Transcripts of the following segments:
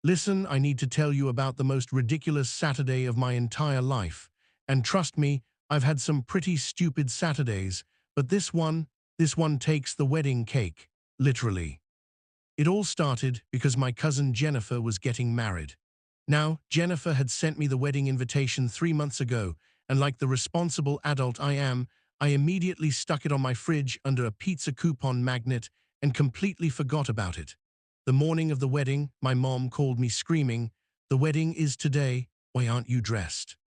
Listen, I need to tell you about the most ridiculous Saturday of my entire life. And trust me, I've had some pretty stupid Saturdays, but this one takes the wedding cake, literally. It all started because my cousin Jennifer was getting married. Now, Jennifer had sent me the wedding invitation 3 months ago, and like the responsible adult I am, I immediately stuck it on my fridge under a pizza coupon magnet and completely forgot about it. The morning of the wedding, my mom called me screaming, "The wedding is today, why aren't you dressed?"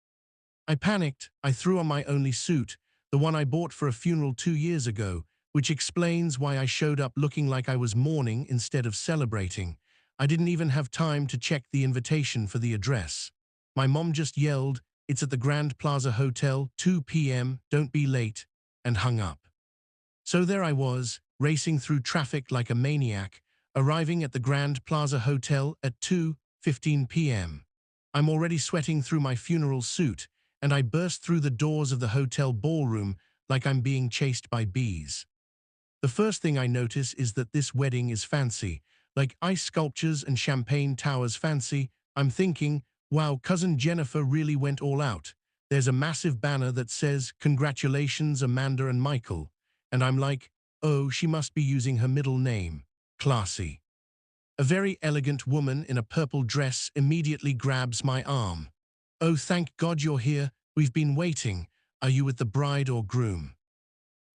I panicked. I threw on my only suit, the one I bought for a funeral 2 years ago, which explains why I showed up looking like I was mourning instead of celebrating. I didn't even have time to check the invitation for the address. My mom just yelled, "It's at the Grand Plaza Hotel, 2 p.m., don't be late," and hung up. So there I was, racing through traffic like a maniac, arriving at the Grand Plaza Hotel at 2:15 p.m. I'm already sweating through my funeral suit, and I burst through the doors of the hotel ballroom like I'm being chased by bees. The first thing I notice is that this wedding is fancy, like ice sculptures and champagne towers fancy. I'm thinking, wow, cousin Jennifer really went all out. There's a massive banner that says, "Congratulations, Amanda and Michael." And I'm like, oh, she must be using her middle name. Classy. A very elegant woman in a purple dress immediately grabs my arm. "Oh, thank God you're here. We've been waiting. Are you with the bride or groom?"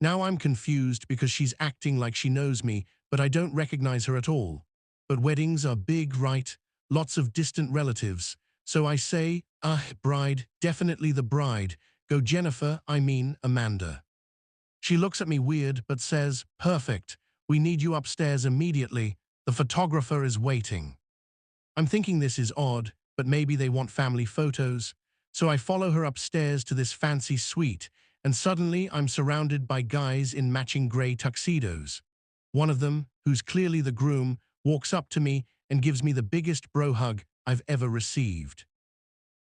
Now I'm confused because she's acting like she knows me, but I don't recognize her at all. But weddings are big, right? Lots of distant relatives. So I say, bride, definitely the bride. Go Jennifer, I mean Amanda. She looks at me weird but says, "Perfect. We need you upstairs immediately. The photographer is waiting." I'm thinking this is odd, but maybe they want family photos. So I follow her upstairs to this fancy suite, and suddenly I'm surrounded by guys in matching gray tuxedos. One of them, who's clearly the groom, walks up to me and gives me the biggest bro hug I've ever received.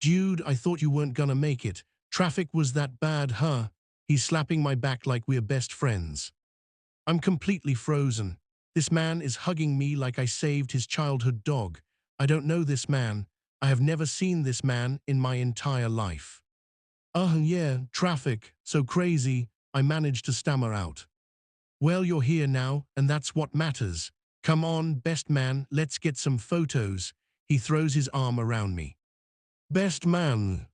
"Dude, I thought you weren't gonna make it. Traffic was that bad, huh?" He's slapping my back like we're best friends. I'm completely frozen. This man is hugging me like I saved his childhood dog. I don't know this man. I have never seen this man in my entire life. "Oh yeah, traffic, so crazy," I managed to stammer out. "Well, you're here now, and that's what matters. Come on, best man, let's get some photos." He throws his arm around me. "Best man."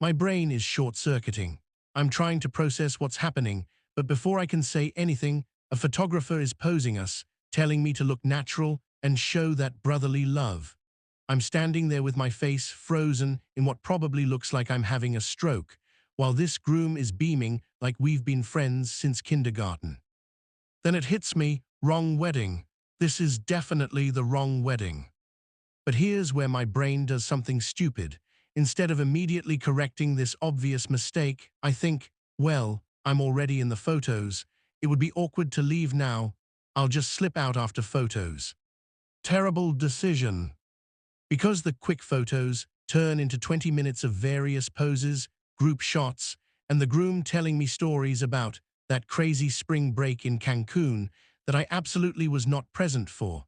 My brain is short-circuiting. I'm trying to process what's happening, but before I can say anything, a photographer is posing us, telling me to look natural and show that brotherly love. I'm standing there with my face frozen in what probably looks like I'm having a stroke, while this groom is beaming like we've been friends since kindergarten. Then it hits me, wrong wedding. This is definitely the wrong wedding. But here's where my brain does something stupid. Instead of immediately correcting this obvious mistake, I think, well, I'm already in the photos. It would be awkward to leave now. I'll just slip out after photos. Terrible decision. Because the quick photos turn into 20 minutes of various poses, group shots, and the groom telling me stories about that crazy spring break in Cancun that I absolutely was not present for.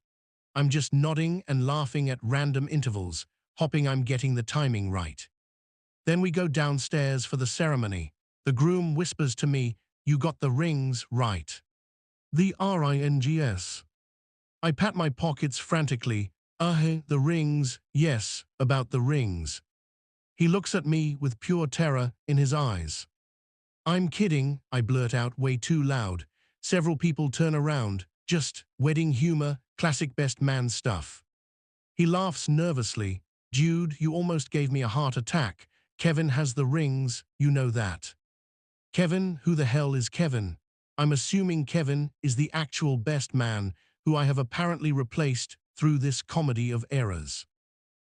I'm just nodding and laughing at random intervals, hoping I'm getting the timing right. Then we go downstairs for the ceremony. The groom whispers to me, "You got the rings right." The rings. I pat my pockets frantically. The rings, yes, about the rings." He looks at me with pure terror in his eyes. "I'm kidding," I blurt out way too loud. Several people turn around, just wedding humor, classic best man stuff. He laughs nervously. "Dude, you almost gave me a heart attack. Kevin has the rings, you know that." Kevin, who the hell is Kevin? I'm assuming Kevin is the actual best man, who I have apparently replaced through this comedy of errors.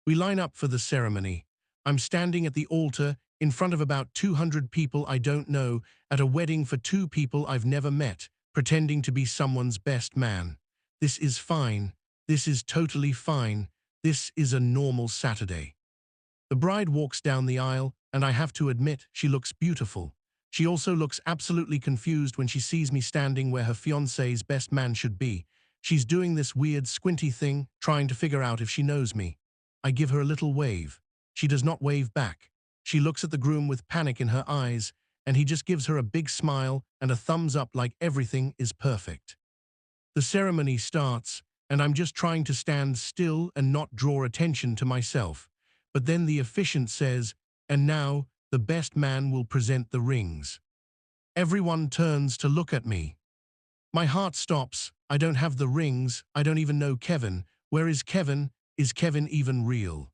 We line up for the ceremony. I'm standing at the altar in front of about 200 people I don't know at a wedding for two people I've never met, pretending to be someone's best man. This is fine. This is totally fine. This is a normal Saturday. The bride walks down the aisle, and I have to admit, she looks beautiful. She also looks absolutely confused when she sees me standing where her fiancé's best man should be. She's doing this weird squinty thing, trying to figure out if she knows me. I give her a little wave. She does not wave back. She looks at the groom with panic in her eyes, and he just gives her a big smile and a thumbs up like everything is perfect. The ceremony starts, and I'm just trying to stand still and not draw attention to myself. But then the officiant says, "And now, the best man will present the rings." Everyone turns to look at me. My heart stops. I don't have the rings. I don't even know Kevin. Where is Kevin? Is Kevin even real?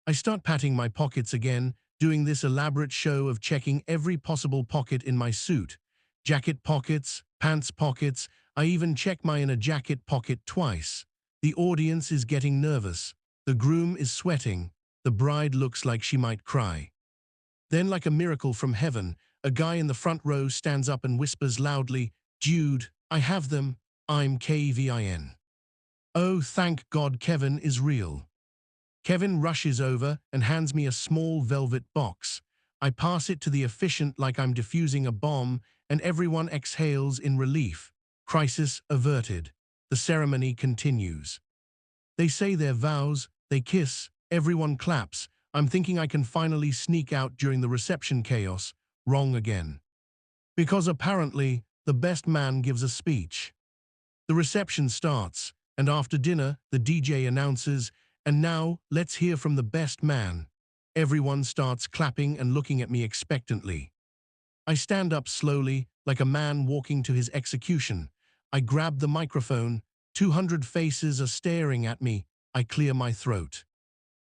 I start patting my pockets again, doing this elaborate show of checking every possible pocket in my suit. Jacket pockets, pants pockets, I even check my inner jacket pocket twice. The audience is getting nervous. The groom is sweating. The bride looks like she might cry. Then, like a miracle from heaven, a guy in the front row stands up and whispers loudly, "Jude, I have them. I'm Kevin." Oh, thank God Kevin is real. Kevin rushes over and hands me a small velvet box. I pass it to the officiant like I'm defusing a bomb, and everyone exhales in relief. Crisis averted. The ceremony continues. They say their vows, they kiss, everyone claps. I'm thinking I can finally sneak out during the reception chaos. Wrong again. Because apparently, the best man gives a speech. The reception starts, and after dinner, the DJ announces, "And now, let's hear from the best man." Everyone starts clapping and looking at me expectantly. I stand up slowly, like a man walking to his execution. I grab the microphone. 200 faces are staring at me. I clear my throat.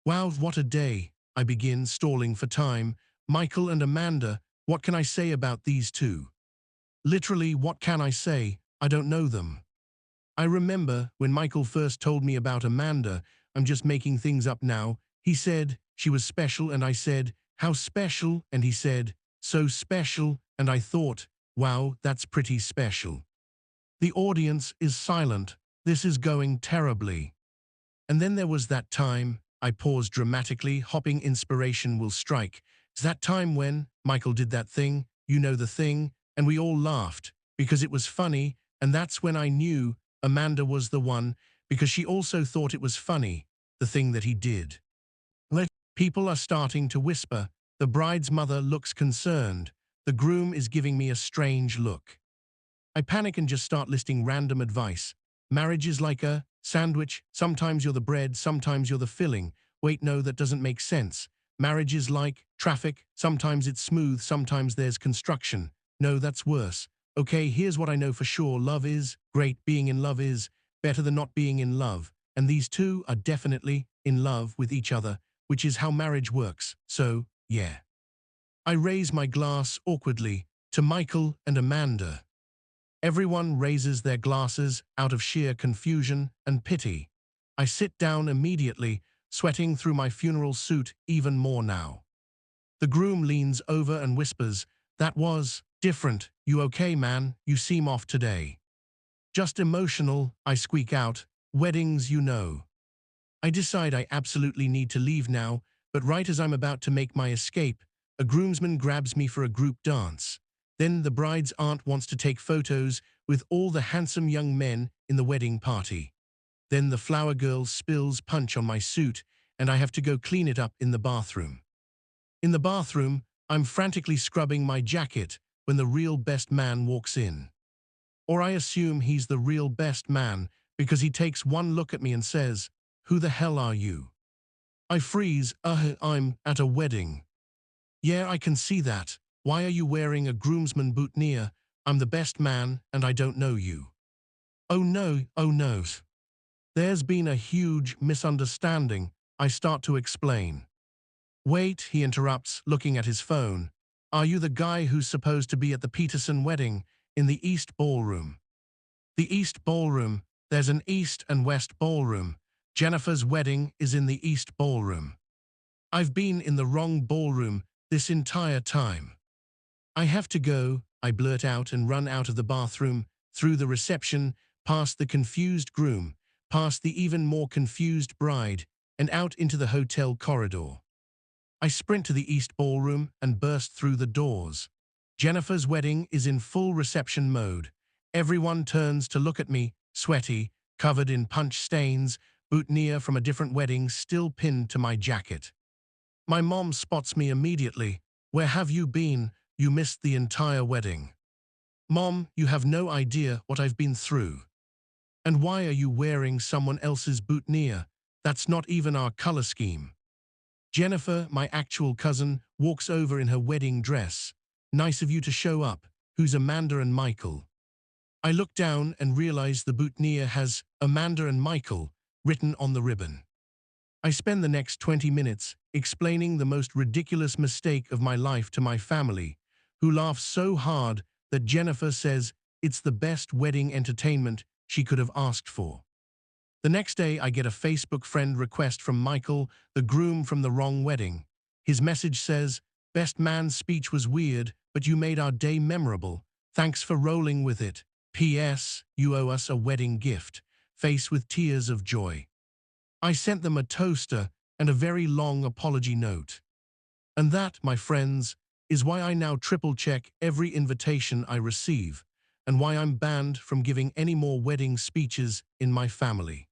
"Wow, what a day," I begin, stalling for time. "Michael and Amanda, what can I say about these two?" Literally, what can I say? I don't know them. I remember when Michael first told me about Amanda. I'm just making things up now. He said she was special, and I said, "How special?" And he said, "So special," and I thought, wow, that's pretty special. The audience is silent. This is going terribly. And then there was that time. I paused dramatically, hoping inspiration will strike. It's that time when Michael did that thing, you know, the thing, and we all laughed because it was funny, and that's when I knew Amanda was the one, because she also thought it was funny, the thing that he did. People are starting to whisper. The bride's mother looks concerned. The groom is giving me a strange look. I panic and just start listing random advice. Marriage is like a sandwich. Sometimes you're the bread, sometimes you're the filling. Wait, no, that doesn't make sense. Marriage is like traffic. Sometimes it's smooth, sometimes there's construction. No, that's worse. Okay, here's what I know for sure. Love is great. Being in love is better than not being in love. And these two are definitely in love with each other, which is how marriage works. So, yeah. I raise my glass awkwardly to Michael and Amanda. Everyone raises their glasses out of sheer confusion and pity. I sit down immediately, sweating through my funeral suit even more now. The groom leans over and whispers, "That was different. You okay, man? You seem off today." "Just emotional," I squeak out. "Weddings, you know." I decide I absolutely need to leave now, but right as I'm about to make my escape, a groomsman grabs me for a group dance. Then the bride's aunt wants to take photos with all the handsome young men in the wedding party. Then the flower girl spills punch on my suit, and I have to go clean it up in the bathroom. In the bathroom, I'm frantically scrubbing my jacket when the real best man walks in. Or I assume he's the real best man because he takes one look at me and says, "Who the hell are you?" I freeze. I'm at a wedding." "Yeah, I can see that. Why are you wearing a groomsman boutonniere? I'm the best man, and I don't know you." "Oh no, oh no. There's been a huge misunderstanding," I start to explain. "Wait," he interrupts, looking at his phone. "Are you the guy who's supposed to be at the Peterson wedding in the East Ballroom?" "The East Ballroom? There's an East and West Ballroom. Jennifer's wedding is in the East Ballroom. I've been in the wrong ballroom this entire time." "I have to go," I blurt out and run out of the bathroom, through the reception, past the confused groom, past the even more confused bride, and out into the hotel corridor. I sprint to the East Ballroom and burst through the doors. Jennifer's wedding is in full reception mode. Everyone turns to look at me, sweaty, covered in punch stains, boutonniere from a different wedding still pinned to my jacket. My mom spots me immediately. Where have you been? You missed the entire wedding. Mom, you have no idea what I've been through. And why are you wearing someone else's boutonniere? That's not even our color scheme. Jennifer, my actual cousin, walks over in her wedding dress. Nice of you to show up. Who's Amanda and Michael? I look down and realize the boutonniere has Amanda and Michael written on the ribbon. I spend the next 20 minutes explaining the most ridiculous mistake of my life to my family, who laugh so hard that Jennifer says it's the best wedding entertainment she could have asked for. The next day, I get a Facebook friend request from Michael, the groom from the wrong wedding. His message says, "Best man's speech was weird, but you made our day memorable. Thanks for rolling with it. P.S. You owe us a wedding gift." Face with tears of joy. I sent them a toaster and a very long apology note. And that, my friends, is why I now triple-check every invitation I receive, and why I'm banned from giving any more wedding speeches in my family.